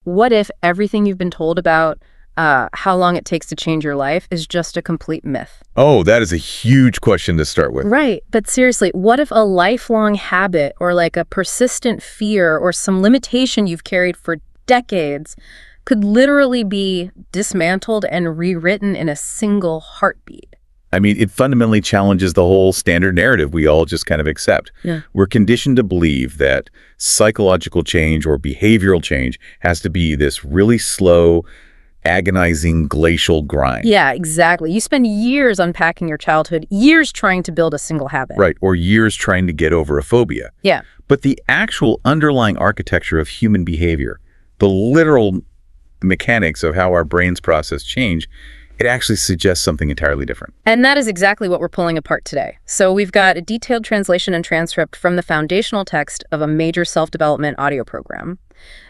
What if everything you've been told about how long it takes to change your life is just a complete myth? Oh, that is a huge question to start with. Right. But seriously, what if a lifelong habit or like a persistent fear or some limitation you've carried for decades could literally be dismantled and rewritten in a single heartbeat? I mean, it fundamentally challenges the whole standard narrative we all just kind of accept. Yeah. We're conditioned to believe that psychological change or behavioral change has to be this really slow, agonizing, glacial grind. Yeah, exactly. You spend years unpacking your childhood, years trying to build a single habit. Right, or years trying to get over a phobia. Yeah. But the actual underlying architecture of human behavior, the literal mechanics of how our brains process change, it actually suggests something entirely different. And that is exactly what we're pulling apart today. So we've got a detailed translation and transcript from the foundational text of a major self-development audio program.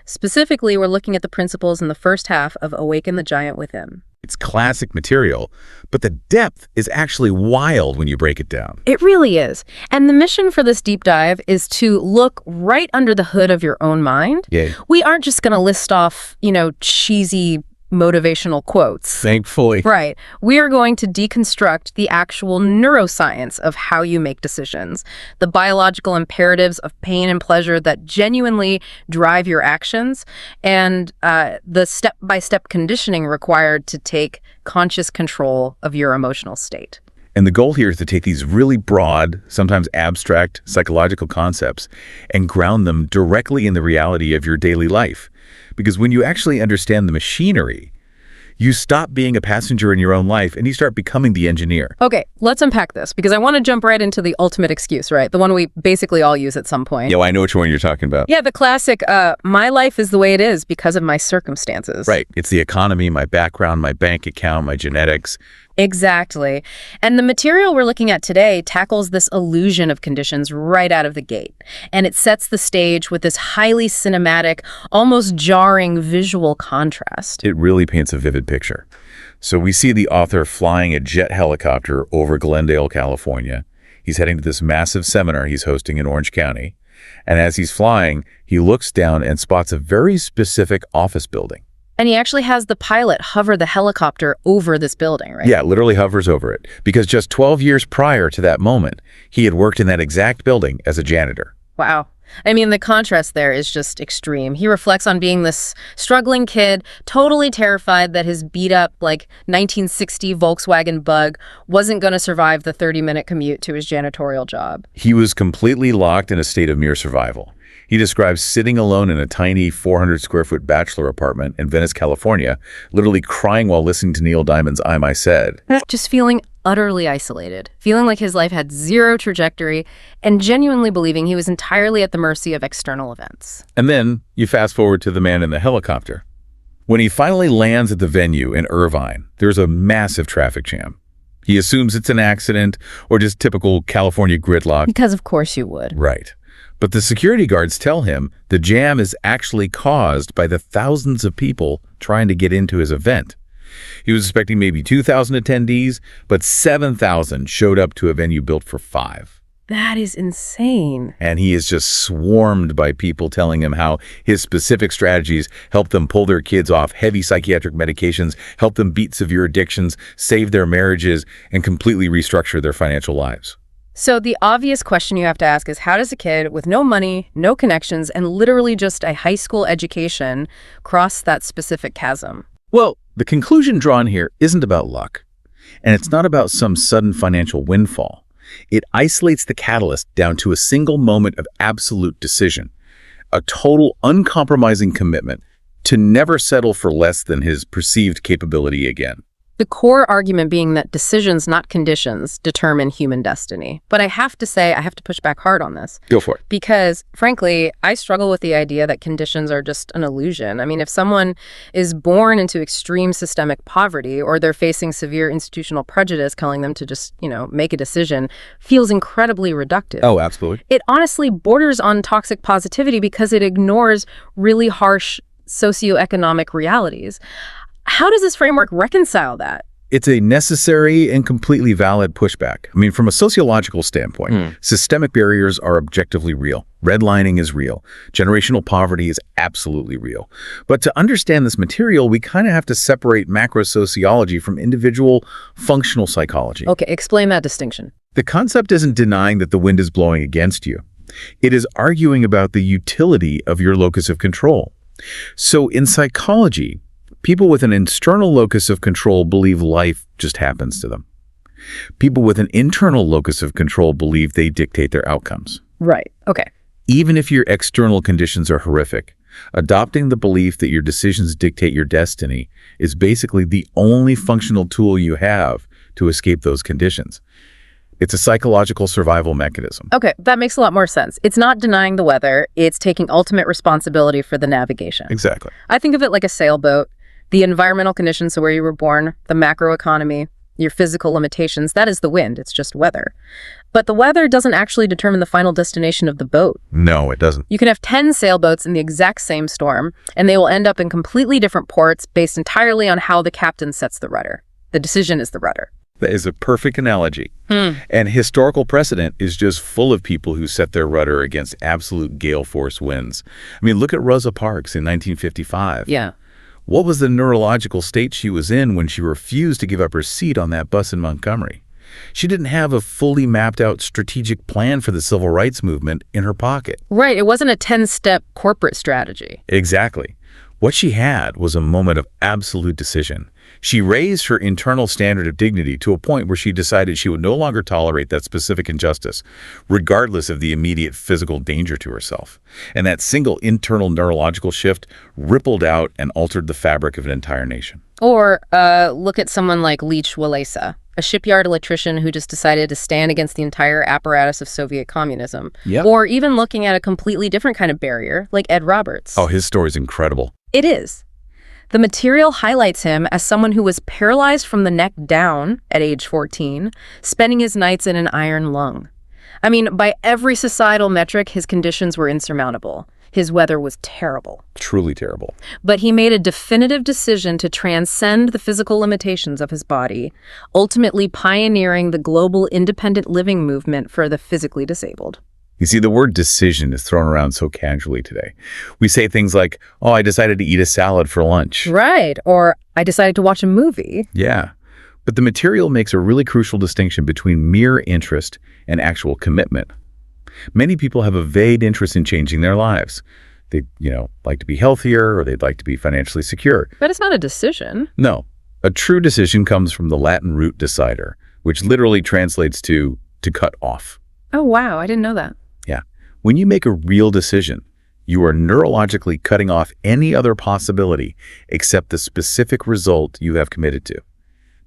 Specifically, we're looking at the principles in the first half of Awaken the Giant Within. It's classic material, but the depth is actually wild when you break it down. It really is. And the mission for this deep dive is to look right under the hood of your own mind. Yeah. We aren't just going to list off, cheesy motivational quotes. Thankfully. Right. We are going to deconstruct the actual neuroscience of how you make decisions, the biological imperatives of pain and pleasure that genuinely drive your actions, and the step-by-step conditioning required to take conscious control of your emotional state. And the goal here is to take these really broad, sometimes abstract psychological concepts and ground them directly in the reality of your daily life. Because when you actually understand the machinery, you stop being a passenger in your own life and you start becoming the engineer. Okay, let's unpack this because I want to jump right into the ultimate excuse, right? The one we basically all use at some point. Yeah, well, I know which one you're talking about. Yeah, the classic, my life is the way it is because of my circumstances. Right. It's the economy, my background, my bank account, my genetics. Exactly. And the material we're looking at today tackles this illusion of conditions right out of the gate. And it sets the stage with this highly cinematic, almost jarring visual contrast. It really paints a vivid picture. So we see the author flying a jet helicopter over Glendale, California. He's heading to this massive seminar he's hosting in Orange County. And as he's flying, he looks down and spots a very specific office building. And he actually has the pilot hover the helicopter over this building, right? Yeah, literally hovers over it. Because just 12 years prior to that moment, he had worked in that exact building as a janitor. Wow. I mean, the contrast there is just extreme. He reflects on being this struggling kid, totally terrified that his beat-up, 1960 Volkswagen Bug wasn't going to survive the 30-minute commute to his janitorial job. He was completely locked in a state of mere survival. He describes sitting alone in a tiny 400-square-foot bachelor apartment in Venice, California, literally crying while listening to Neil Diamond's I'm I Said. Just feeling utterly isolated, feeling like his life had zero trajectory, and genuinely believing he was entirely at the mercy of external events. And then you fast forward to the man in the helicopter. When he finally lands at the venue in Irvine, there's a massive traffic jam. He assumes it's an accident or just typical California gridlock. Because of course you would. Right. But the security guards tell him the jam is actually caused by the thousands of people trying to get into his event. He was expecting maybe 2,000 attendees, but 7,000 showed up to a venue built for 5. That is insane. And he is just swarmed by people telling him how his specific strategies help them pull their kids off heavy psychiatric medications, help them beat severe addictions, save their marriages, and completely restructure their financial lives. So the obvious question you have to ask is, how does a kid with no money, no connections, and literally just a high school education cross that specific chasm? Well, the conclusion drawn here isn't about luck, and it's not about some sudden financial windfall. It isolates the catalyst down to a single moment of absolute decision, a total uncompromising commitment to never settle for less than his perceived capability again. The core argument being that decisions, not conditions, determine human destiny. But I have to say, I have to push back hard on this. Go for it. Because, frankly, I struggle with the idea that conditions are just an illusion. I mean, if someone is born into extreme systemic poverty or they're facing severe institutional prejudice calling them to just, make a decision, feels incredibly reductive. Oh, absolutely. It honestly borders on toxic positivity because it ignores really harsh socioeconomic realities. How does this framework reconcile that? It's a necessary and completely valid pushback. I mean, from a sociological standpoint, systemic barriers are objectively real. Redlining is real. Generational poverty is absolutely real. But to understand this material, we kind of have to separate macro sociology from individual functional psychology. Okay, explain that distinction. The concept isn't denying that the wind is blowing against you. It is arguing about the utility of your locus of control. So in psychology, people with an external locus of control believe life just happens to them. People with an internal locus of control believe they dictate their outcomes. Right. Okay. Even if your external conditions are horrific, adopting the belief that your decisions dictate your destiny is basically the only functional tool you have to escape those conditions. It's a psychological survival mechanism. Okay, that makes a lot more sense. It's not denying the weather, it's taking ultimate responsibility for the navigation. Exactly. I think of it like a sailboat. The environmental conditions of where you were born, the macroeconomy, your physical limitations, that is the wind. It's just weather. But the weather doesn't actually determine the final destination of the boat. No, it doesn't. You can have 10 sailboats in the exact same storm, and they will end up in completely different ports based entirely on how the captain sets the rudder. The decision is the rudder. That is a perfect analogy. And historical precedent is just full of people who set their rudder against absolute gale force winds. I mean, look at Rosa Parks in 1955. Yeah. What was the neurological state she was in when she refused to give up her seat on that bus in Montgomery? She didn't have a fully mapped out strategic plan for the civil rights movement in her pocket. Right. It wasn't a 10-step corporate strategy. Exactly. What she had was a moment of absolute decision. She raised her internal standard of dignity to a point where she decided she would no longer tolerate that specific injustice, regardless of the immediate physical danger to herself. And that single internal neurological shift rippled out and altered the fabric of an entire nation. Or look at someone like Leech Walesa, a shipyard electrician who just decided to stand against the entire apparatus of Soviet communism. Yep. Or even looking at a completely different kind of barrier, like Ed Roberts. Oh, his story's incredible. It is. The material highlights him as someone who was paralyzed from the neck down at age 14, spending his nights in an iron lung. I mean, by every societal metric, his conditions were insurmountable. His weather was terrible. Truly terrible. But he made a definitive decision to transcend the physical limitations of his body, ultimately pioneering the global independent living movement for the physically disabled. You see, the word decision is thrown around so casually today. We say things like, oh, I decided to eat a salad for lunch. Right. Or I decided to watch a movie. Yeah. But the material makes a really crucial distinction between mere interest and actual commitment. Many people have a vague interest in changing their lives. They, like to be healthier, or they'd like to be financially secure. But it's not a decision. No. A true decision comes from the Latin root decider, which literally translates to cut off. Oh, wow. I didn't know that. Yeah. When you make a real decision, you are neurologically cutting off any other possibility except the specific result you have committed to.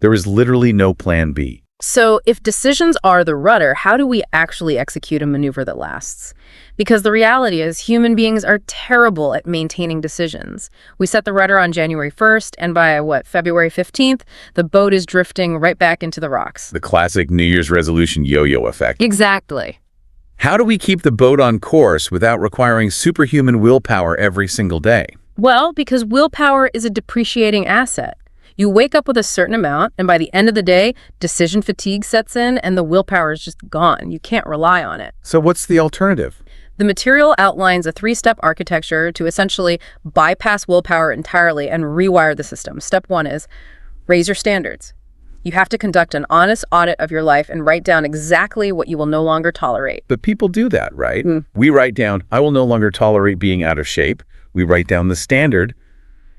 There is literally no plan B. So if decisions are the rudder, how do we actually execute a maneuver that lasts? Because the reality is human beings are terrible at maintaining decisions. We set the rudder on January 1st, and by, February 15th, the boat is drifting right back into the rocks. The classic New Year's resolution yo-yo effect. Exactly. How do we keep the boat on course without requiring superhuman willpower every single day? Well, because willpower is a depreciating asset. You wake up with a certain amount, and by the end of the day, decision fatigue sets in, and the willpower is just gone. You can't rely on it. So what's the alternative? The material outlines a 3-step architecture to essentially bypass willpower entirely and rewire the system. Step 1 is raise your standards. You have to conduct an honest audit of your life and write down exactly what you will no longer tolerate. But people do that, right? We write down, I will no longer tolerate being out of shape. We write down the standard,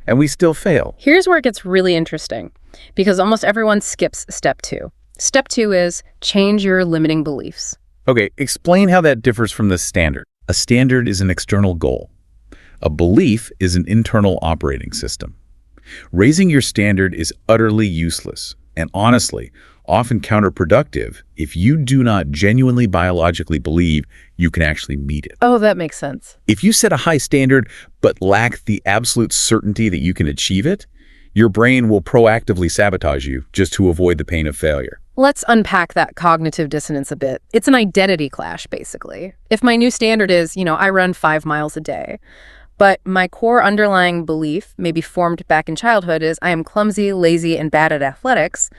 and we still fail. Here's where it gets really interesting, because almost everyone skips step 2. Step 2 is change your limiting beliefs. Okay, explain how that differs from the standard. A standard is an external goal. A belief is an internal operating system. Raising your standard is utterly useless and honestly, often counterproductive if you do not genuinely biologically believe you can actually meet it. Oh, that makes sense. If you set a high standard but lack the absolute certainty that you can achieve it, your brain will proactively sabotage you just to avoid the pain of failure. Let's unpack that cognitive dissonance a bit. It's an identity clash, basically. If my new standard is, I run 5 miles a day, But my core underlying belief, maybe formed back in childhood, is I am clumsy, lazy, and bad at athletics.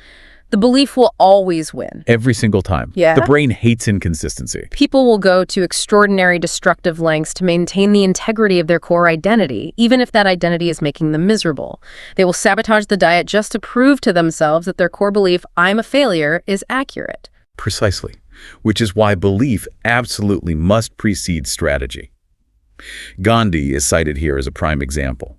The belief will always win. Every single time. Yeah. The brain hates inconsistency. People will go to extraordinary destructive lengths to maintain the integrity of their core identity, even if that identity is making them miserable. They will sabotage the diet just to prove to themselves that their core belief, I'm a failure, is accurate. Precisely. Which is why belief absolutely must precede strategy. Gandhi is cited here as a prime example.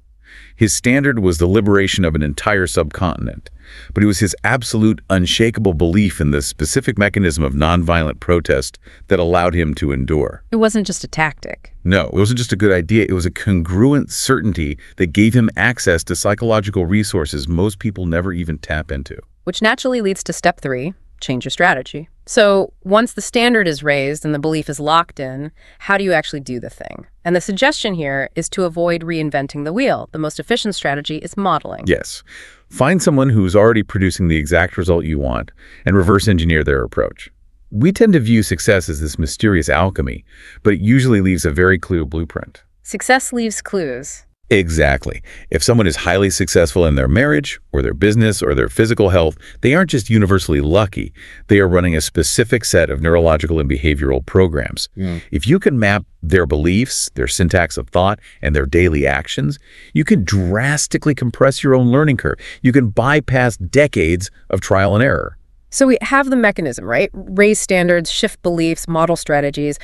His standard was the liberation of an entire subcontinent, but it was his absolute, unshakable belief in the specific mechanism of nonviolent protest that allowed him to endure. It wasn't just a tactic. No, it wasn't just a good idea. It was a congruent certainty that gave him access to psychological resources most people never even tap into. Which naturally leads to step 3, change your strategy. So once the standard is raised and the belief is locked in, how do you actually do the thing? And the suggestion here is to avoid reinventing the wheel. The most efficient strategy is modeling. Yes. Find someone who's already producing the exact result you want and reverse engineer their approach. We tend to view success as this mysterious alchemy, but it usually leaves a very clear blueprint. Success leaves clues. Exactly. If someone is highly successful in their marriage or their business or their physical health, they aren't just universally lucky. They are running a specific set of neurological and behavioral programs. If you can map their beliefs, their syntax of thought, and their daily actions, you can drastically compress your own learning curve. You can bypass decades of trial and error. So we have the mechanism, right? Raise standards, shift beliefs, model strategies.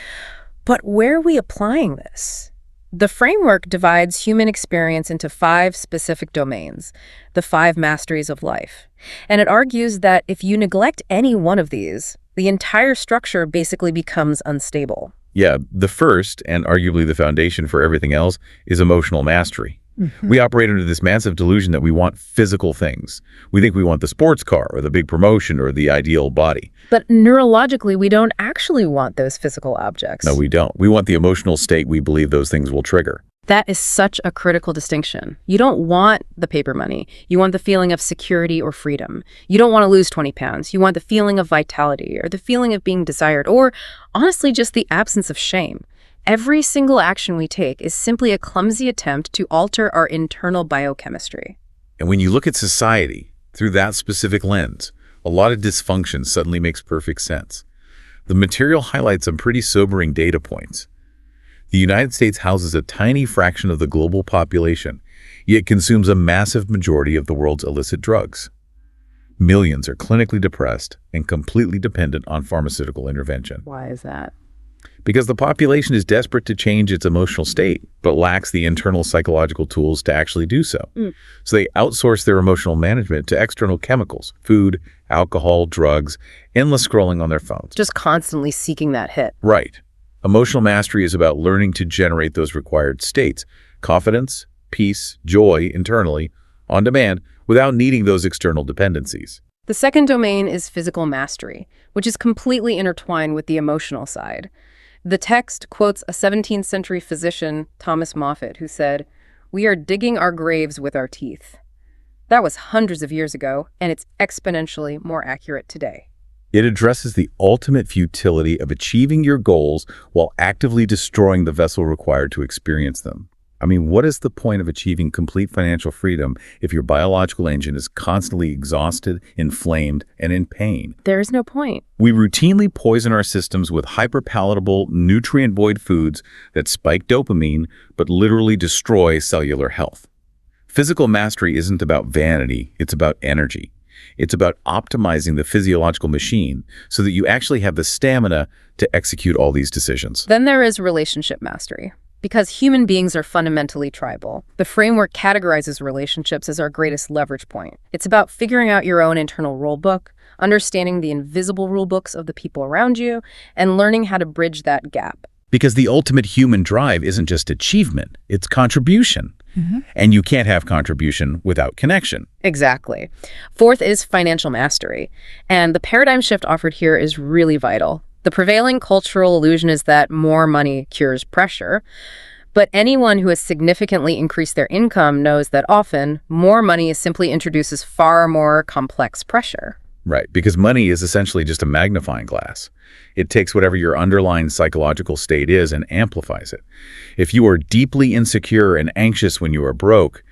But where are we applying this? The framework divides human experience into 5 specific domains, the 5 masteries of life. And it argues that if you neglect any one of these, the entire structure basically becomes unstable. Yeah, the first, and arguably the foundation for everything else, is emotional mastery. We operate under this massive delusion that we want physical things. We think we want the sports car or the big promotion or the ideal body. But neurologically, we don't actually want those physical objects. No, we don't. We want the emotional state we believe those things will trigger. That is such a critical distinction. You don't want the paper money. You want the feeling of security or freedom. You don't want to lose 20 pounds. You want the feeling of vitality or the feeling of being desired or, honestly, just the absence of shame. Every single action we take is simply a clumsy attempt to alter our internal biochemistry. And when you look at society through that specific lens, a lot of dysfunction suddenly makes perfect sense. The material highlights some pretty sobering data points. The United States houses a tiny fraction of the global population, yet consumes a massive majority of the world's illicit drugs. Millions are clinically depressed and completely dependent on pharmaceutical intervention. Why is that? Because the population is desperate to change its emotional state, but lacks the internal psychological tools to actually do so. So they outsource their emotional management to external chemicals, food, alcohol, drugs, endless scrolling on their phones. Just constantly seeking that hit. Right. Emotional mastery is about learning to generate those required states, confidence, peace, joy internally, on demand, without needing those external dependencies. The second domain is physical mastery, which is completely intertwined with the emotional side. The text quotes a 17th century physician, Thomas Moffat, who said, "We are digging our graves with our teeth." That was hundreds of years ago, and it's exponentially more accurate today. It addresses the ultimate futility of achieving your goals while actively destroying the vessel required to experience them. I mean, what is the point of achieving complete financial freedom if your biological engine is constantly exhausted, inflamed, and in pain? There is no point. We routinely poison our systems with hyperpalatable, nutrient-void foods that spike dopamine but literally destroy cellular health. Physical mastery isn't about vanity, it's about energy. It's about optimizing the physiological machine so that you actually have the stamina to execute all these decisions. Then there is relationship mastery. Because human beings are fundamentally tribal, the framework categorizes relationships as our greatest leverage point. It's about figuring out your own internal rule book, understanding the invisible rule books of the people around you, and learning how to bridge that gap. Because the ultimate human drive isn't just achievement, it's contribution. And you can't have contribution without connection. Exactly. Fourth is financial mastery. And the paradigm shift offered here is really vital. The prevailing cultural illusion is that more money cures pressure. But anyone who has significantly increased their income knows that often more money simply introduces far more complex pressure. Right, because money is essentially just a magnifying glass. It takes whatever your underlying psychological state is and amplifies it. If you are deeply insecure and anxious when you are broke,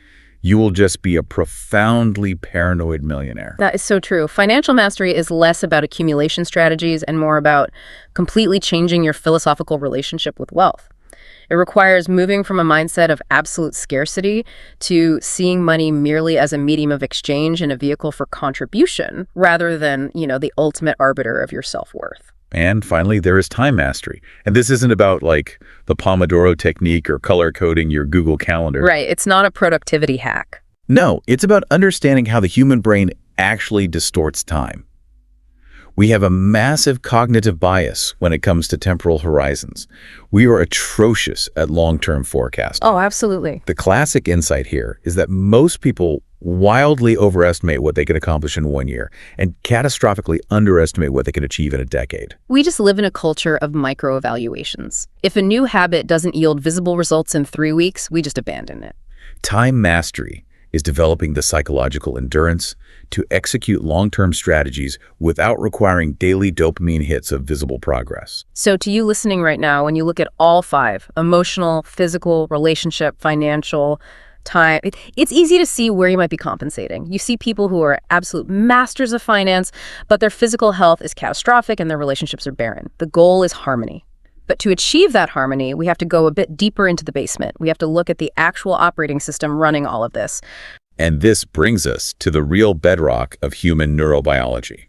you will just be a profoundly paranoid millionaire. That is so true. Financial mastery is less about accumulation strategies and more about completely changing your philosophical relationship with wealth. It requires moving from a mindset of absolute scarcity to seeing money merely as a medium of exchange and a vehicle for contribution rather than, the ultimate arbiter of your self-worth. And finally, there is time mastery. And this isn't about like the Pomodoro technique or color coding your Google Calendar. Right. It's not a productivity hack. No, it's about understanding how the human brain actually distorts time. We have a massive cognitive bias when it comes to temporal horizons. We are atrocious at long-term forecasting. Oh, absolutely. The classic insight here is that most people wildly overestimate what they can accomplish in 1 year and catastrophically underestimate what they can achieve in a decade. We just live in a culture of micro-evaluations. If a new habit doesn't yield visible results in 3 weeks, we just abandon it. Time mastery is developing the psychological endurance to execute long-term strategies without requiring daily dopamine hits of visible progress. So to you listening right now, when you look at all 5, emotional, physical, relationship, financial, time, it's easy to see where you might be compensating. You see people who are absolute masters of finance, but their physical health is catastrophic and their relationships are barren. The goal is harmony. But to achieve that harmony, we have to go a bit deeper into the basement. We have to look at the actual operating system running all of this. And this brings us to the real bedrock of human neurobiology,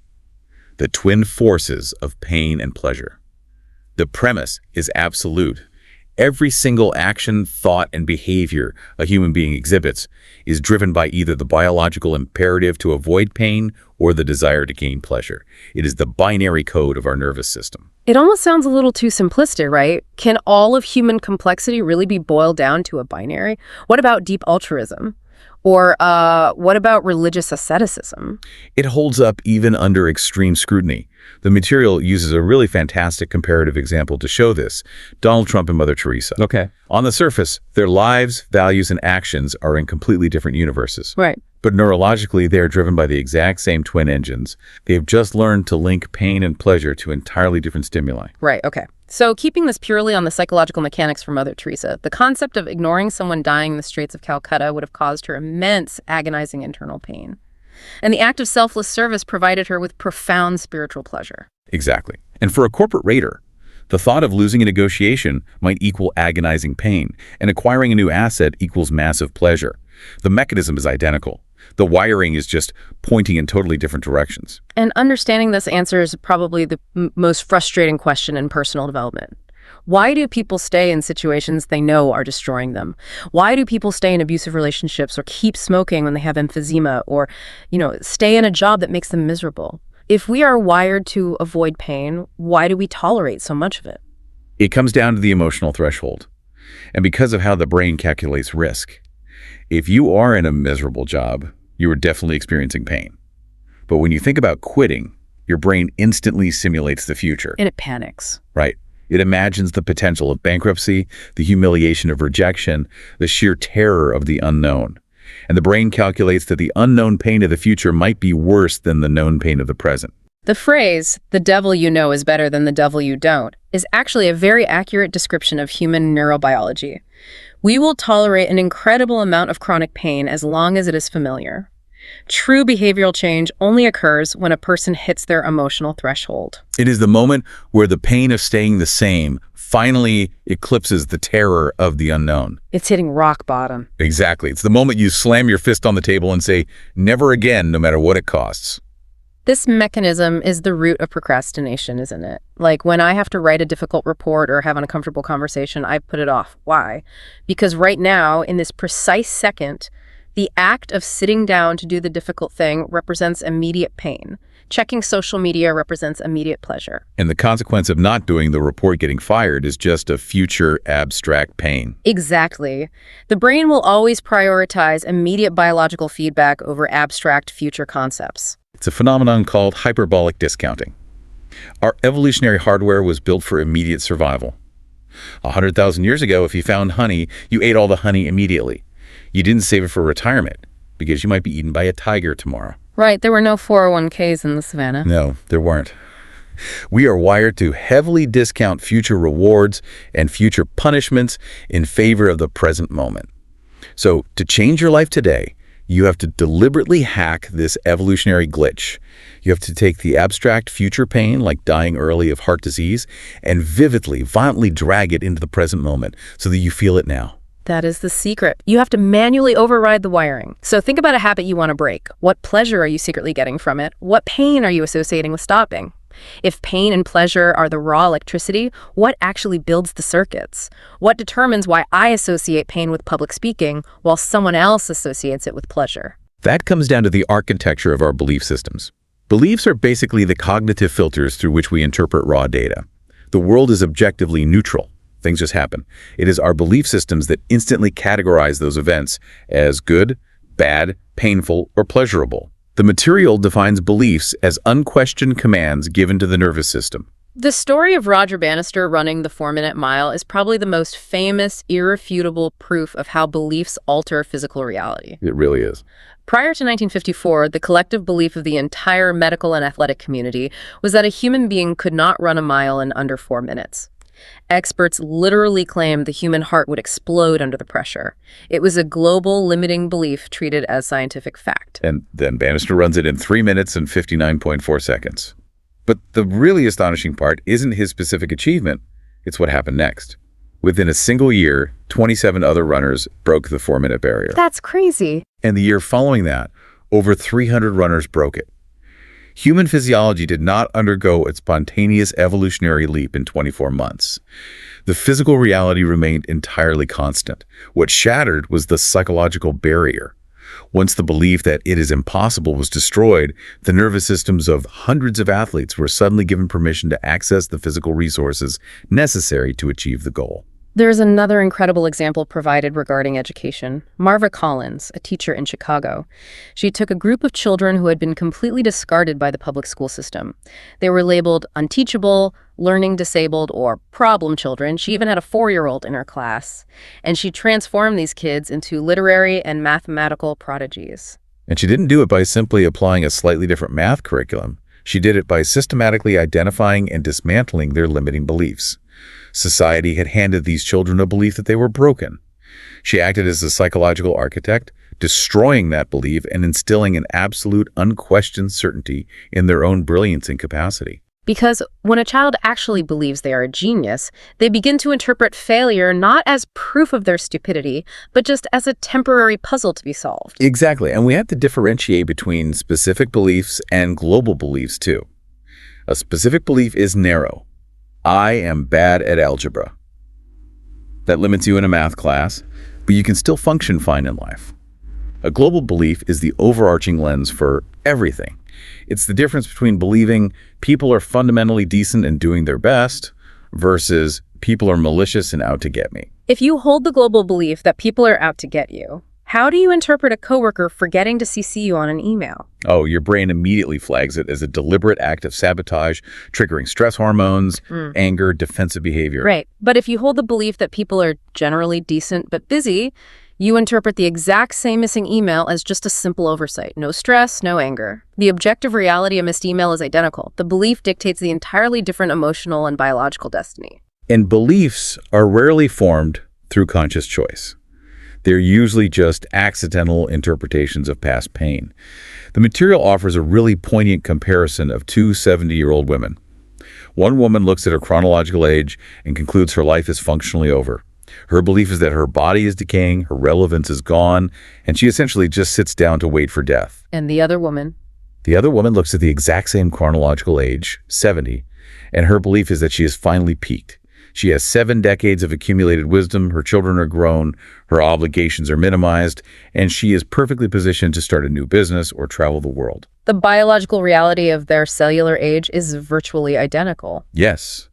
the twin forces of pain and pleasure. The premise is absolute. Every single action, thought, and behavior a human being exhibits is driven by either the biological imperative to avoid pain or the desire to gain pleasure. It is the binary code of our nervous system. It almost sounds a little too simplistic, right? Can all of human complexity really be boiled down to a binary? What about deep altruism? Or what about religious asceticism? It holds up even under extreme scrutiny. The material uses a really fantastic comparative example to show this: Donald Trump and Mother Teresa. Okay. On the surface, their lives, values, and actions are in completely different universes. Right. But neurologically, they are driven by the exact same twin engines. They have just learned to link pain and pleasure to entirely different stimuli. Right, okay. So keeping this purely on the psychological mechanics for Mother Teresa, the concept of ignoring someone dying in the streets of Calcutta would have caused her immense, agonizing internal pain. And the act of selfless service provided her with profound spiritual pleasure. Exactly. And for a corporate raider, the thought of losing a negotiation might equal agonizing pain, and acquiring a new asset equals massive pleasure. The mechanism is identical. The wiring is just pointing in totally different directions. And understanding this answers probably the most frustrating question in personal development. Why do people stay in situations they know are destroying them? Why do people stay in abusive relationships or keep smoking when they have emphysema or, stay in a job that makes them miserable? If we are wired to avoid pain, why do we tolerate so much of it? It comes down to the emotional threshold. And because of how the brain calculates risk, if you are in a miserable job, you are definitely experiencing pain. But when you think about quitting, your brain instantly simulates the future. And it panics. Right. It imagines the potential of bankruptcy, the humiliation of rejection, the sheer terror of the unknown. And the brain calculates that the unknown pain of the future might be worse than the known pain of the present. The phrase, "the devil you know is better than the devil you don't," is actually a very accurate description of human neurobiology. We will tolerate an incredible amount of chronic pain as long as it is familiar. True behavioral change only occurs when a person hits their emotional threshold. It is the moment where the pain of staying the same finally eclipses the terror of the unknown. It's hitting rock bottom. Exactly. It's the moment you slam your fist on the table and say, never again, no matter what it costs. This mechanism is the root of procrastination, isn't it? Like when I have to write a difficult report or have an uncomfortable conversation, I put it off. Why? Because right now, in this precise second, the act of sitting down to do the difficult thing represents immediate pain. Checking social media represents immediate pleasure. And the consequence of not doing the report getting fired is just a future abstract pain. Exactly. The brain will always prioritize immediate biological feedback over abstract future concepts. It's a phenomenon called hyperbolic discounting. Our evolutionary hardware was built for immediate survival. 100,000 years ago, if you found honey, you ate all the honey immediately. You didn't save it for retirement because you might be eaten by a tiger tomorrow. Right, there were no 401ks in the savannah. No, there weren't. We are wired to heavily discount future rewards and future punishments in favor of the present moment. So to change your life today, you have to deliberately hack this evolutionary glitch. You have to take the abstract future pain, like dying early of heart disease, and violently drag it into the present moment so that you feel it now. That is the secret. You have to manually override the wiring. So think about a habit you want to break. What pleasure are you secretly getting from it? What pain are you associating with stopping? If pain and pleasure are the raw electricity, what actually builds the circuits? What determines why I associate pain with public speaking while someone else associates it with pleasure? That comes down to the architecture of our belief systems. Beliefs are basically the cognitive filters through which we interpret raw data. The world is objectively neutral. Things just happen. It is our belief systems that instantly categorize those events as good, bad, painful, or pleasurable. The material defines beliefs as unquestioned commands given to the nervous system. The story of Roger Bannister running the 4-minute mile is probably the most famous, irrefutable proof of how beliefs alter physical reality. It really is. Prior to 1954, the collective belief of the entire medical and athletic community was that a human being could not run a mile in under 4 minutes. Experts literally claimed the human heart would explode under the pressure. It was a global limiting belief treated as scientific fact. And then Bannister runs it in 3 minutes and 59.4 seconds. But the really astonishing part isn't his specific achievement, it's what happened next. Within a single year, 27 other runners broke the 4-minute barrier. That's crazy. And the year following that, over 300 runners broke it. Human physiology did not undergo its spontaneous evolutionary leap in 24 months. The physical reality remained entirely constant. What shattered was the psychological barrier. Once the belief that it is impossible was destroyed, the nervous systems of hundreds of athletes were suddenly given permission to access the physical resources necessary to achieve the goal. There's another incredible example provided regarding education. Marva Collins, a teacher in Chicago. She took a group of children who had been completely discarded by the public school system. They were labeled unteachable, learning disabled, or problem children. She even had a 4-year-old in her class. And she transformed these kids into literary and mathematical prodigies. And she didn't do it by simply applying a slightly different math curriculum. She did it by systematically identifying and dismantling their limiting beliefs. Society had handed these children a belief that they were broken. She acted as a psychological architect, destroying that belief and instilling an absolute, unquestioned certainty in their own brilliance and capacity. Because when a child actually believes they are a genius, they begin to interpret failure not as proof of their stupidity, but just as a temporary puzzle to be solved. Exactly, and we have to differentiate between specific beliefs and global beliefs too. A specific belief is narrow. I am bad at algebra. That limits you in a math class, but you can still function fine in life. A global belief is the overarching lens for everything. It's the difference between believing people are fundamentally decent and doing their best versus people are malicious and out to get me. If you hold the global belief that people are out to get you, how do you interpret a coworker forgetting to CC you on an email? Oh, your brain immediately flags it as a deliberate act of sabotage, triggering stress hormones, anger, defensive behavior. Right. But if you hold the belief that people are generally decent but busy, you interpret the exact same missing email as just a simple oversight. No stress, no anger. The objective reality of missed email is identical. The belief dictates the entirely different emotional and biological destiny. And beliefs are rarely formed through conscious choice. They're usually just accidental interpretations of past pain. The material offers a really poignant comparison of two 70-year-old women. One woman looks at her chronological age and concludes her life is functionally over. Her belief is that her body is decaying, her relevance is gone, and she essentially just sits down to wait for death. And the other woman? The other woman looks at the exact same chronological age, 70, and her belief is that she has finally peaked. She has 7 decades of accumulated wisdom, her children are grown, her obligations are minimized, and she is perfectly positioned to start a new business or travel the world. The biological reality of their cellular age is virtually identical. Yes,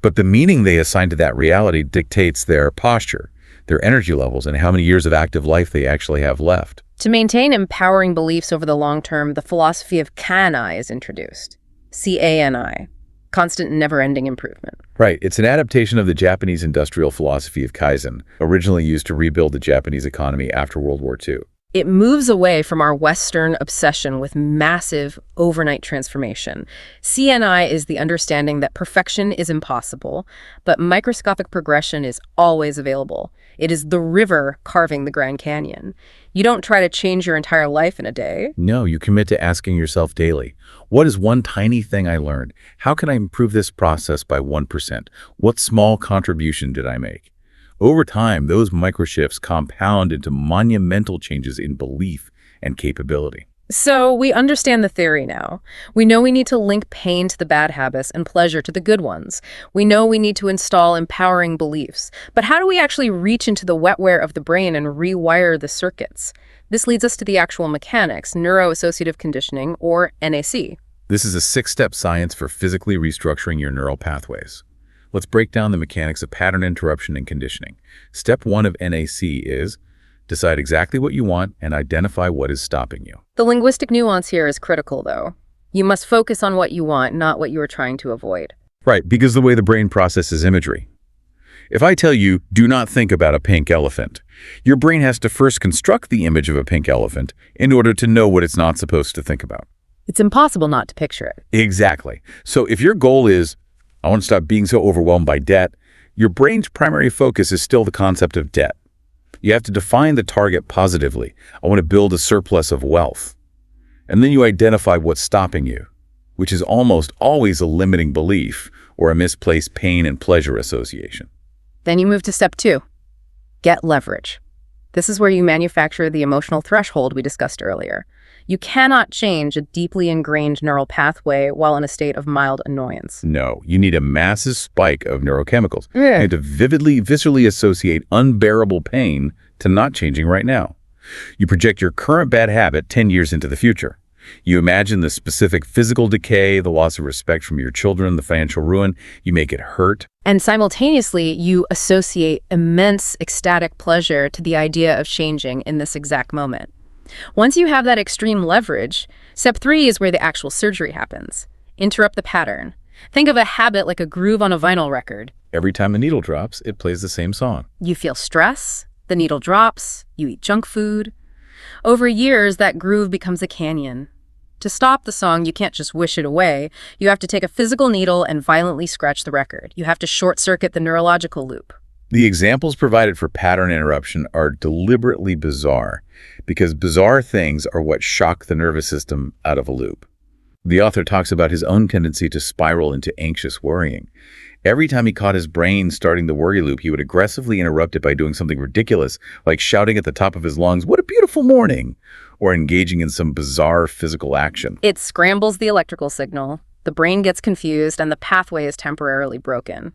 but the meaning they assign to that reality dictates their posture, their energy levels, and how many years of active life they actually have left. To maintain empowering beliefs over the long term, the philosophy of CANI is introduced. C-A-N-I. Constant and never-ending improvement. Right. It's an adaptation of the Japanese industrial philosophy of Kaizen, originally used to rebuild the Japanese economy after World War II. It moves away from our Western obsession with massive overnight transformation. CNI is the understanding that perfection is impossible, but microscopic progression is always available. It is the river carving the Grand Canyon. You don't try to change your entire life in a day. No, you commit to asking yourself daily, what is one tiny thing I learned? How can I improve this process by 1%? What small contribution did I make? Over time, those microshifts compound into monumental changes in belief and capability. So we understand the theory now. We know we need to link pain to the bad habits and pleasure to the good ones. We know we need to install empowering beliefs. But how do we actually reach into the wetware of the brain and rewire the circuits? This leads us to the actual mechanics, neuroassociative conditioning, or NAC. This is a 6-step science for physically restructuring your neural pathways. Let's break down the mechanics of pattern interruption and conditioning. Step 1 of NAC is decide exactly what you want and identify what is stopping you. The linguistic nuance here is critical, though. You must focus on what you want, not what you are trying to avoid. Right, because the way the brain processes imagery. If I tell you, do not think about a pink elephant, your brain has to first construct the image of a pink elephant in order to know what it's not supposed to think about. It's impossible not to picture it. Exactly. So if your goal is, I want to stop being so overwhelmed by debt, your brain's primary focus is still the concept of debt. You have to define the target positively. I want to build a surplus of wealth. And then you identify what's stopping you, which is almost always a limiting belief or a misplaced pain and pleasure association. Then you move to step 2, get leverage. This is where you manufacture the emotional threshold we discussed earlier. You cannot change a deeply ingrained neural pathway while in a state of mild annoyance. No, you need a massive spike of neurochemicals. Yeah. You have to viscerally associate unbearable pain to not changing right now. You project your current bad habit 10 years into the future. You imagine the specific physical decay, the loss of respect from your children, the financial ruin. You make it hurt. And simultaneously, you associate immense ecstatic pleasure to the idea of changing in this exact moment. Once you have that extreme leverage, step 3 is where the actual surgery happens. Interrupt the pattern. Think of a habit like a groove on a vinyl record. Every time the needle drops, it plays the same song. You feel stress, the needle drops, you eat junk food. Over years, that groove becomes a canyon. To stop the song, you can't just wish it away. You have to take a physical needle and violently scratch the record. You have to short-circuit the neurological loop. The examples provided for pattern interruption are deliberately bizarre because bizarre things are what shock the nervous system out of a loop. The author talks about his own tendency to spiral into anxious worrying. Every time he caught his brain starting the worry loop, he would aggressively interrupt it by doing something ridiculous, like shouting at the top of his lungs, "What a beautiful morning!" or engaging in some bizarre physical action. It scrambles the electrical signal. The brain gets confused, and the pathway is temporarily broken.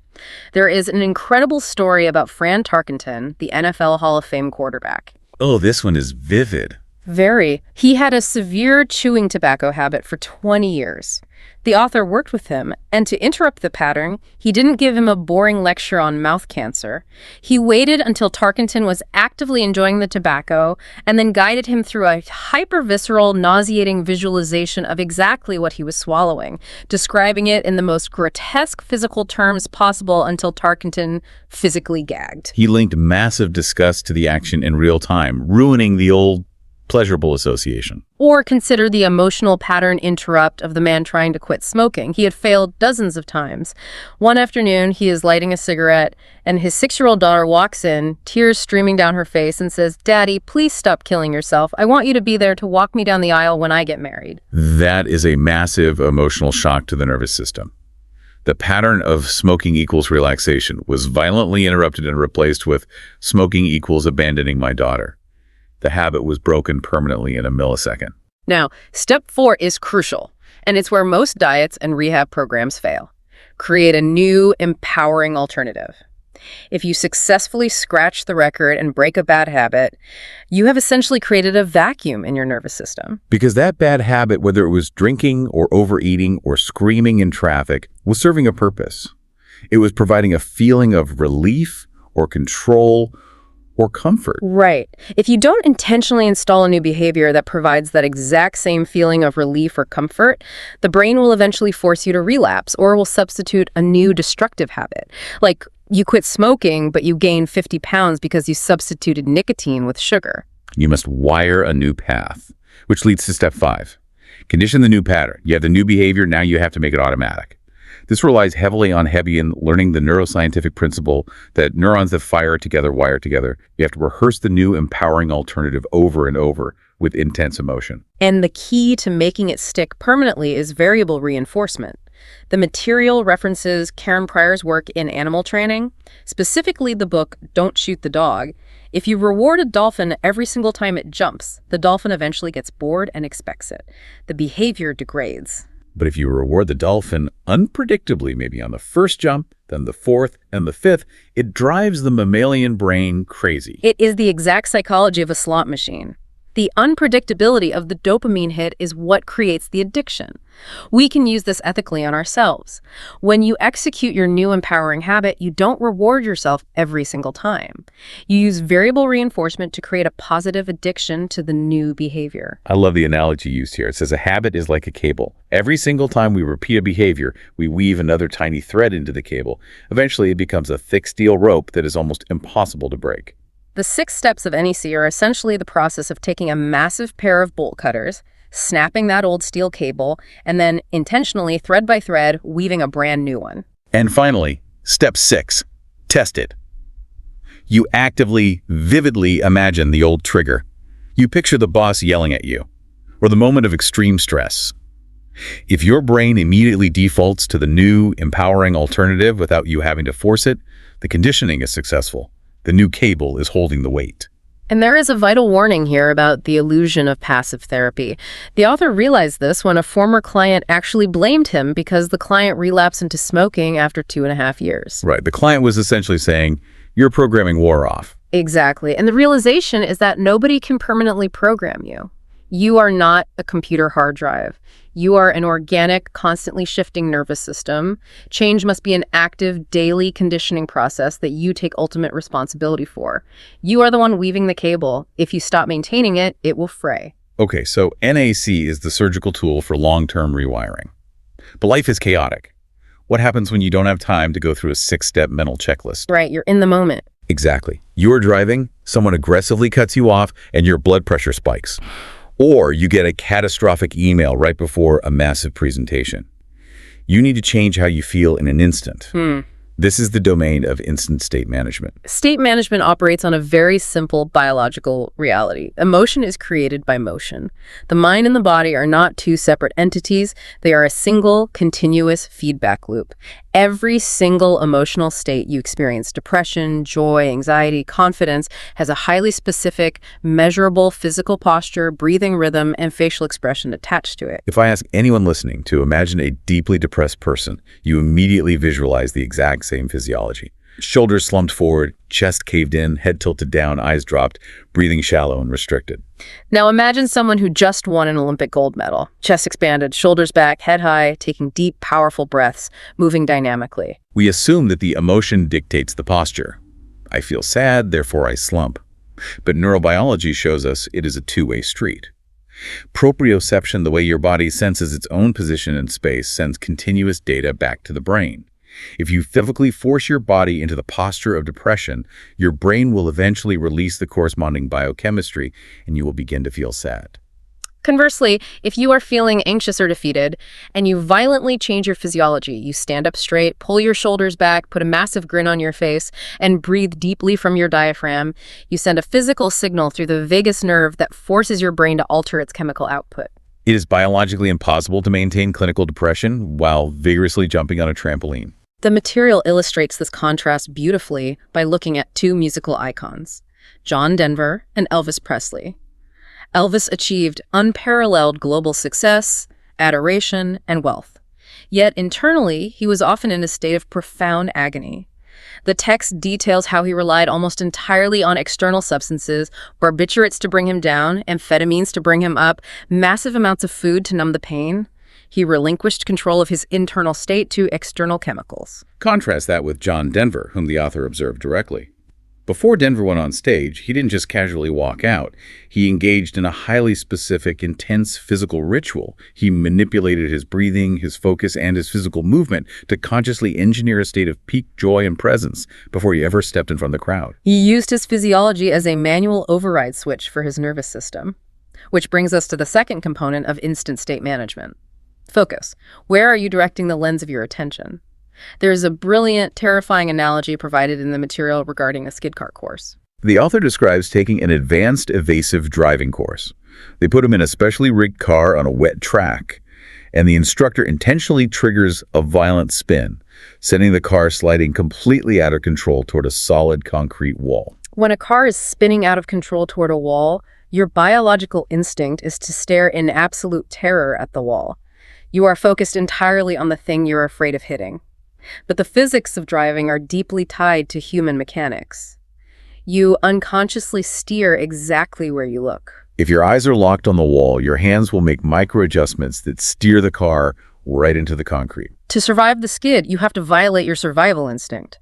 There is an incredible story about Fran Tarkenton, the NFL Hall of Fame quarterback. Oh, this one is vivid. Very. He had a severe chewing tobacco habit for 20 years. The author worked with him, and to interrupt the pattern, he didn't give him a boring lecture on mouth cancer. He waited until Tarkenton was actively enjoying the tobacco, and then guided him through a hypervisceral, nauseating visualization of exactly what he was swallowing, describing it in the most grotesque physical terms possible until Tarkenton physically gagged. He linked massive disgust to the action in real time, ruining the old pleasurable association. Or consider the emotional pattern interrupt of the man trying to quit smoking. He had failed dozens of times. One afternoon, he is lighting a cigarette, and his 6-year-old daughter walks in, tears streaming down her face, and says, "Daddy, please stop killing yourself. I want you to be there to walk me down the aisle when I get married." That is a massive emotional shock to the nervous system. The pattern of smoking equals relaxation was violently interrupted and replaced with smoking equals abandoning my daughter. The habit was broken permanently in a millisecond. Now, step 4 is crucial, and it's where most diets and rehab programs fail. Create a new, empowering alternative. If you successfully scratch the record and break a bad habit, you have essentially created a vacuum in your nervous system. Because that bad habit, whether it was drinking or overeating or screaming in traffic, was serving a purpose. It was providing a feeling of relief or control or comfort. Right. If you don't intentionally install a new behavior that provides that exact same feeling of relief or comfort, the brain will eventually force you to relapse or will substitute a new destructive habit. Like you quit smoking, but you gain 50 pounds because you substituted nicotine with sugar. You must wire a new path, which leads to step 5. Condition the new pattern. You have the new behavior, now you have to make it automatic. This relies heavily on Hebbian learning the neuroscientific principle that neurons that fire together wire together. You have to rehearse the new empowering alternative over and over with intense emotion. And the key to making it stick permanently is variable reinforcement. The material references Karen Pryor's work in animal training, specifically the book Don't Shoot the Dog. If you reward a dolphin every single time it jumps, the dolphin eventually gets bored and expects it. The behavior degrades. But if you reward the dolphin unpredictably, maybe on the first jump, then the fourth and the fifth, it drives the mammalian brain crazy. It is the exact psychology of a slot machine. The unpredictability of the dopamine hit is what creates the addiction. We can use this ethically on ourselves. When you execute your new empowering habit, you don't reward yourself every single time. You use variable reinforcement to create a positive addiction to the new behavior. I love the analogy used here. It says a habit is like a cable. Every single time we repeat a behavior, we weave another tiny thread into the cable. Eventually, it becomes a thick steel rope that is almost impossible to break. The 6 steps of NEC are essentially the process of taking a massive pair of bolt cutters, snapping that old steel cable, and then intentionally, thread by thread, weaving a brand new one. And finally, step 6, test it. You actively, vividly imagine the old trigger. You picture the boss yelling at you, or the moment of extreme stress. If your brain immediately defaults to the new, empowering alternative without you having to force it, the conditioning is successful. The new cable is holding the weight. And there is a vital warning here about the illusion of passive therapy. The author realized this when a former client actually blamed him because the client relapsed into smoking after 2.5 years. Right. The client was essentially saying, your programming wore off. Exactly. And the realization is that nobody can permanently program you. You are not a computer hard drive. You are an organic, constantly shifting nervous system. Change must be an active, daily conditioning process that you take ultimate responsibility for. You are the one weaving the cable. If you stop maintaining it, it will fray. Okay, so NAC is the surgical tool for long-term rewiring. But life is chaotic. What happens when you don't have time to go through a 6-step mental checklist? Right, you're in the moment. Exactly. You're driving, someone aggressively cuts you off, and your blood pressure spikes. Or you get a catastrophic email right before a massive presentation. You need to change how you feel in an instant. This is the domain of instant state management. State management operates on a very simple biological reality. Emotion is created by motion. The mind and the body are not 2 separate entities. They are a single, continuous feedback loop. Every single emotional state you experience, depression, joy, anxiety, confidence, has a highly specific, measurable physical posture, breathing rhythm, and facial expression attached to it. If I ask anyone listening to imagine a deeply depressed person, you immediately visualize the exact same physiology. Shoulders slumped forward, chest caved in, head tilted down, eyes dropped, breathing shallow and restricted. Now imagine someone who just won an Olympic gold medal. Chest expanded, shoulders back, head high, taking deep, powerful breaths, moving dynamically. We assume that the emotion dictates the posture. I feel sad, therefore I slump. But neurobiology shows us it is a two-way street. Proprioception, the way your body senses its own position in space, sends continuous data back to the brain. If you physically force your body into the posture of depression, your brain will eventually release the corresponding biochemistry, and you will begin to feel sad. Conversely, if you are feeling anxious or defeated, and you violently change your physiology, you stand up straight, pull your shoulders back, put a massive grin on your face, and breathe deeply from your diaphragm, you send a physical signal through the vagus nerve that forces your brain to alter its chemical output. It is biologically impossible to maintain clinical depression while vigorously jumping on a trampoline. The material illustrates this contrast beautifully by looking at 2 musical icons, John Denver and Elvis Presley. Elvis achieved unparalleled global success, adoration, and wealth. Yet internally, he was often in a state of profound agony. The text details how he relied almost entirely on external substances, barbiturates to bring him down, amphetamines to bring him up, massive amounts of food to numb the pain. He relinquished control of his internal state to external chemicals. Contrast that with John Denver, whom the author observed directly. Before Denver went on stage, he didn't just casually walk out. He engaged in a highly specific, intense physical ritual. He manipulated his breathing, his focus, and his physical movement to consciously engineer a state of peak joy and presence before he ever stepped in front of the crowd. He used his physiology as a manual override switch for his nervous system, which brings us to the second component of instant state management. Focus. Where are you directing the lens of your attention? There is a brilliant, terrifying analogy provided in the material regarding a skid car course. The author describes taking an advanced evasive driving course. They put him in a specially rigged car on a wet track, and the instructor intentionally triggers a violent spin, sending the car sliding completely out of control toward a solid concrete wall. When a car is spinning out of control toward a wall, your biological instinct is to stare in absolute terror at the wall. You are focused entirely on the thing you're afraid of hitting. But the physics of driving are deeply tied to human mechanics. You unconsciously steer exactly where you look. If your eyes are locked on the wall, your hands will make micro-adjustments that steer the car right into the concrete. To survive the skid, you have to violate your survival instinct.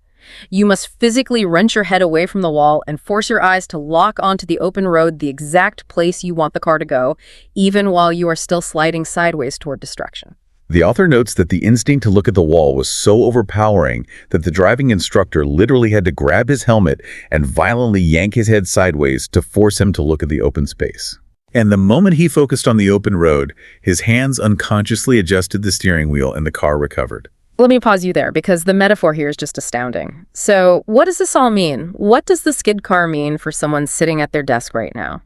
You must physically wrench your head away from the wall and force your eyes to lock onto the open road, the exact place you want the car to go, even while you are still sliding sideways toward destruction. The author notes that the instinct to look at the wall was so overpowering that the driving instructor literally had to grab his helmet and violently yank his head sideways to force him to look at the open space. And the moment he focused on the open road, his hands unconsciously adjusted the steering wheel and the car recovered. Let me pause you there because the metaphor here is just astounding. So what does this all mean? What does the skid car mean for someone sitting at their desk right now?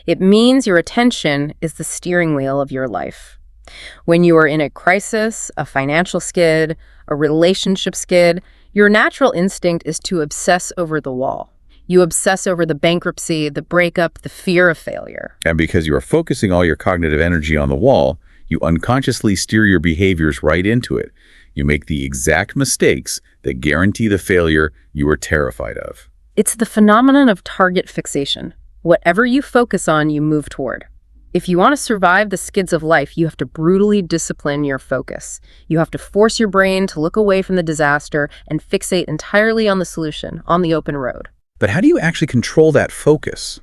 It means your attention is the steering wheel of your life. When you are in a crisis, a financial skid, a relationship skid, your natural instinct is to obsess over the wall. You obsess over the bankruptcy, the breakup, the fear of failure. And because you are focusing all your cognitive energy on the wall, you unconsciously steer your behaviors right into it. You make the exact mistakes that guarantee the failure you are terrified of. It's the phenomenon of target fixation. Whatever you focus on, you move toward. If you want to survive the skids of life, you have to brutally discipline your focus. You have to force your brain to look away from the disaster and fixate entirely on the solution, on the open road. But how do you actually control that focus?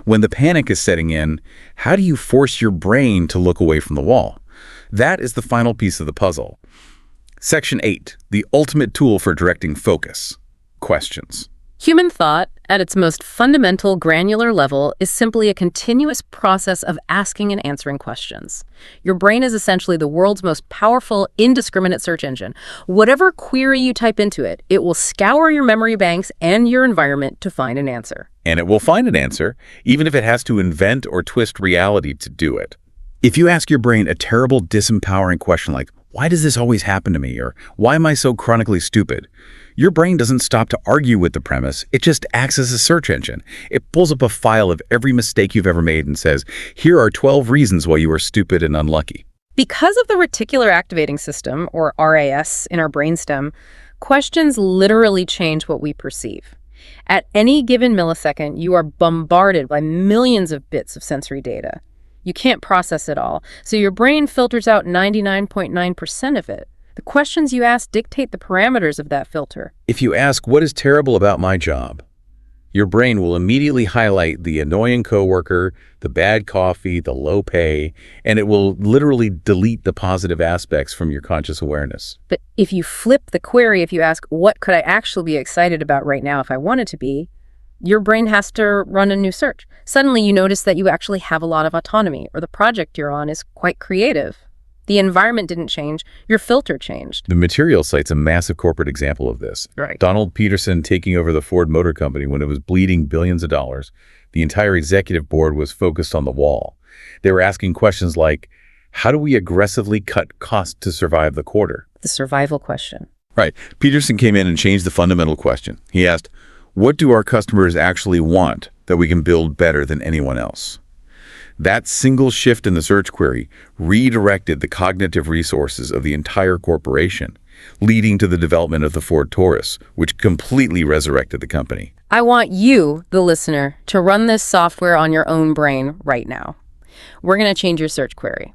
When the panic is setting in, how do you force your brain to look away from the wall? That is the final piece of the puzzle. Section 8, the ultimate tool for directing focus. Questions. Human thought, at its most fundamental, granular level, is simply a continuous process of asking and answering questions. Your brain is essentially the world's most powerful, indiscriminate search engine. Whatever query you type into it, it will scour your memory banks and your environment to find an answer. And it will find an answer, even if it has to invent or twist reality to do it. If you ask your brain a terrible, disempowering question like, why does this always happen to me? Or why am I so chronically stupid? Your brain doesn't stop to argue with the premise. It just acts as a search engine. It pulls up a file of every mistake you've ever made and says, here are 12 reasons why you are stupid and unlucky. Because of the reticular activating system, or RAS, in our brainstem, questions literally change what we perceive. At any given millisecond, you are bombarded by millions of bits of sensory data. You can't process it all, so your brain filters out 99.9% of it. The questions you ask dictate the parameters of that filter. If you ask, what is terrible about my job? Your brain will immediately highlight the annoying coworker, the bad coffee, the low pay, and it will literally delete the positive aspects from your conscious awareness. But if you flip the query, if you ask, what could I actually be excited about right now if I wanted to be, your brain has to run a new search. Suddenly you notice that you actually have a lot of autonomy, or the project you're on is quite creative. The environment didn't change, your filter changed. The material cites a massive corporate example of this. Right. Donald Peterson taking over the Ford Motor Company when it was bleeding billions of dollars. The entire executive board was focused on the wall. They were asking questions like, how do we aggressively cut costs to survive the quarter? The survival question. Right. Peterson came in and changed the fundamental question. He asked, what do our customers actually want that we can build better than anyone else? That single shift in the search query redirected the cognitive resources of the entire corporation, leading to the development of the Ford Taurus, which completely resurrected the company. I want you, the listener, to run this software on your own brain right now. We're going to change your search query.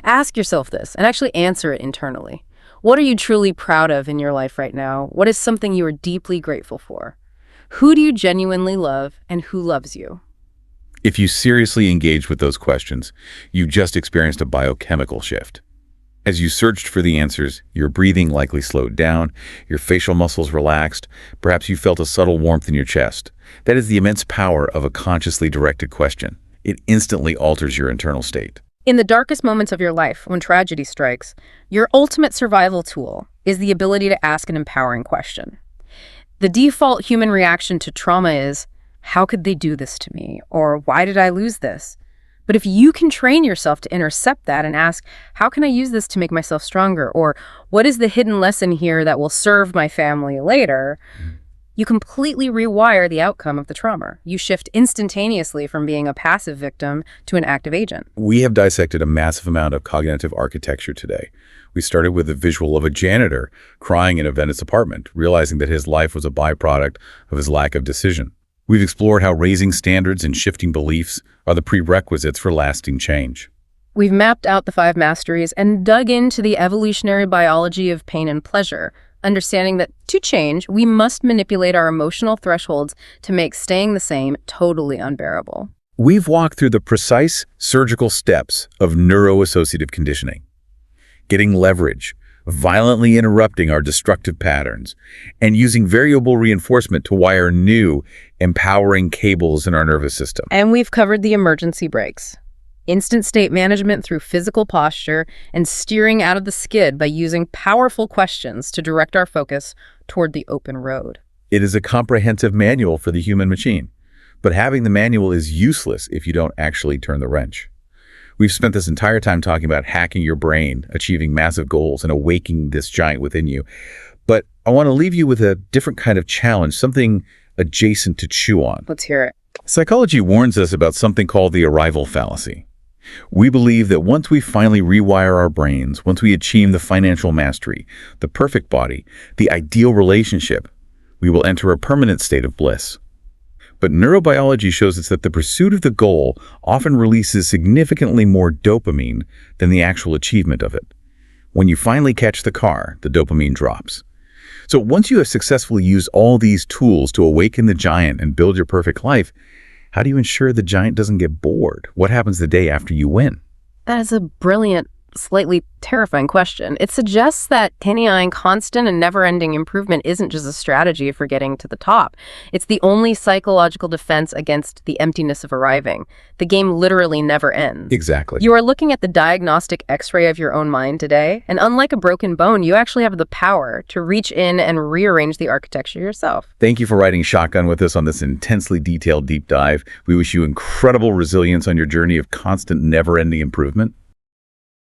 Ask yourself this and actually answer it internally. What are you truly proud of in your life right now? What is something you are deeply grateful for? Who do you genuinely love, and who loves you? If you seriously engaged with those questions, you just experienced a biochemical shift. As you searched for the answers, your breathing likely slowed down, your facial muscles relaxed, perhaps you felt a subtle warmth in your chest. That is the immense power of a consciously directed question. It instantly alters your internal state. In the darkest moments of your life, when tragedy strikes, your ultimate survival tool is the ability to ask an empowering question. The default human reaction to trauma is, how could they do this to me? Or why did I lose this? But if you can train yourself to intercept that and ask, how can I use this to make myself stronger? Or what is the hidden lesson here that will serve my family later? You completely rewire the outcome of the trauma. You shift instantaneously from being a passive victim to an active agent. We have dissected a massive amount of cognitive architecture today. We started with the visual of a janitor crying in a Venice apartment, realizing that his life was a byproduct of his lack of decision. We've explored how raising standards and shifting beliefs are the prerequisites for lasting change. We've mapped out the 5 masteries and dug into the evolutionary biology of pain and pleasure, understanding that to change, we must manipulate our emotional thresholds to make staying the same totally unbearable. We've walked through the precise surgical steps of neuroassociative conditioning, getting leverage, violently interrupting our destructive patterns, and using variable reinforcement to wire new, empowering cables in our nervous system. And we've covered the emergency brakes, instant state management through physical posture, and steering out of the skid by using powerful questions to direct our focus toward the open road. It is a comprehensive manual for the human machine, but having the manual is useless if you don't actually turn the wrench. We've spent this entire time talking about hacking your brain, achieving massive goals, and awakening this giant within you. But I want to leave you with a different kind of challenge, something adjacent to chew on. Let's hear it. Psychology warns us about something called the arrival fallacy. We believe that once we finally rewire our brains, once we achieve the financial mastery, the perfect body, the ideal relationship, we will enter a permanent state of bliss. But neurobiology shows us that the pursuit of the goal often releases significantly more dopamine than the actual achievement of it. When you finally catch the car, the dopamine drops. So once you have successfully used all these tools to awaken the giant and build your perfect life, how do you ensure the giant doesn't get bored? What happens the day after you win? That is a brilliant, slightly terrifying question. It suggests that canine constant and never-ending improvement isn't just a strategy for getting to the top. It's the only psychological defense against the emptiness of arriving. The game literally never ends. Exactly. You are looking at the diagnostic X-ray of your own mind today, and unlike a broken bone, you actually have the power to reach in and rearrange the architecture yourself. Thank you for riding shotgun with us on this intensely detailed deep dive. We wish you incredible resilience on your journey of constant, never-ending improvement.